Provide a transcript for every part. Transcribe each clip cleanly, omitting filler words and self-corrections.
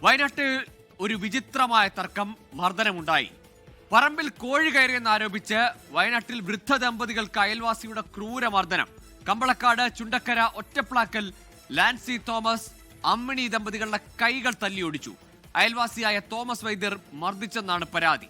വയനാട്ടിൽ ഒരു വിചിത്രമായ തർക്കം, മർദ്ദനമുണ്ടായി. പറമ്പിൽ കോഴി കയറിയെന്നാരോപിച്ച് വയനാട്ടിൽ വൃദ്ധ ദമ്പതികൾക്ക് അയൽവാസിയുടെ ക്രൂരമർദ്ദനം. കമ്പളക്കാട് ചുണ്ടക്കര ഒറ്റപ്ലാക്കൽ ലാൻസി തോമസ് അമ്മിണി ദമ്പതികളുടെ കൈകൾ തല്ലിയൊടിച്ചു. അയൽവാസിയായ തോമസ് വൈദ്യർ മർദ്ദിച്ചെന്നാണ് പരാതി.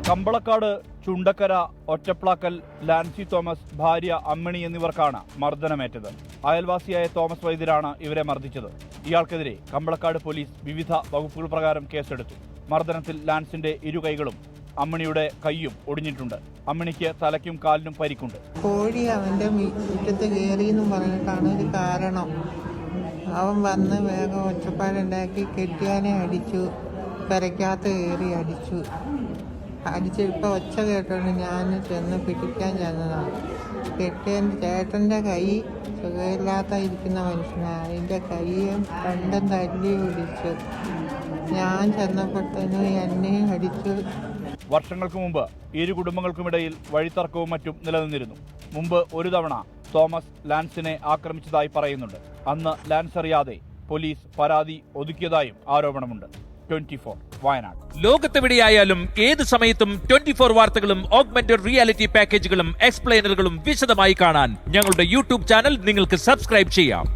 കമ്പളക്കാട് ചുണ്ടക്കര ഒറ്റപ്ലാക്കൽ ലാൻസി തോമസ് ഭാര്യ അമ്മിണി എന്നിവർക്കാണ് മർദ്ദനമേറ്റത്. അയൽവാസിയായ തോമസ് വൈദ്യരാണ് ഇവരെ മർദ്ദിച്ചത്. ഇയാൾക്കെതിരെ കമ്പളക്കാട് പോലീസ് വിവിധ വകുപ്പുകൾ പ്രകാരം കേസെടുത്തു. മർദ്ദനത്തിൽ ലാൻസിന്റെ ഇരു കൈകളും അമ്മിണിയുടെ കൈയും ഒടിഞ്ഞിട്ടുണ്ട്. അമ്മിണിക്ക് തലയ്ക്കും കാലിനും പരിക്കുണ്ട്. കോഴി അവന്റെ മുറ്റത്ത് കയറിയെന്നും പറഞ്ഞിട്ടാണ് ഒരു കാരണം. അവൻ വന്ന് വേഗം ഒച്ചപ്പാടുണ്ടാക്കി കെട്ടിയാനെ അടിച്ചു, പെരയ്ക്കകത്ത് കയറി അടിച്ച് ഒച്ച കേട്ടോണ്ട് ഞാൻ ചെന്ന് പിടിക്കാൻ ചെന്നതാണ്. കെട്ടിയൻ്റെ ചേട്ടൻ്റെ കൈ സുഖമില്ലാത്ത ഇരിക്കുന്ന മനുഷ്യനാണ്. അതിൻ്റെ കൈയും രണ്ടും തല്ലി പിടിച്ചു. ഞാൻ ചെന്നപ്പോഴത്തേനും എന്നെയും അടിച്ചു. വർഷങ്ങൾക്ക് മുമ്പ് ഇരു കുടുംബങ്ങൾക്കുമിടയിൽ വഴിത്തർക്കവും മറ്റും നിലനിന്നിരുന്നു. മുമ്പ് ഒരു തവണ തോമസ് ലാൻസിനെ ആക്രമിച്ചതായി പറയുന്നുണ്ട്. അന്ന് ലാൻസ് അറിയാതെ പോലീസ് പരാതി ഒതുക്കിയതായും ആരോപണമുണ്ട്. 24 വയനാട്. ലോകത്തെവിടെയായാലും ഏത് സമയത്തും 24 വാർത്തകളും ഓഗ്മെന്റഡ് റിയാലിറ്റി പാക്കേജുകളും എക്സ്പ്ലെയിനറുകളും വിശദമായി കാണാൻ ഞങ്ങളുടെ യൂട്യൂബ് ചാനൽ നിങ്ങൾക്ക് സബ്സ്ക്രൈബ് ചെയ്യാം.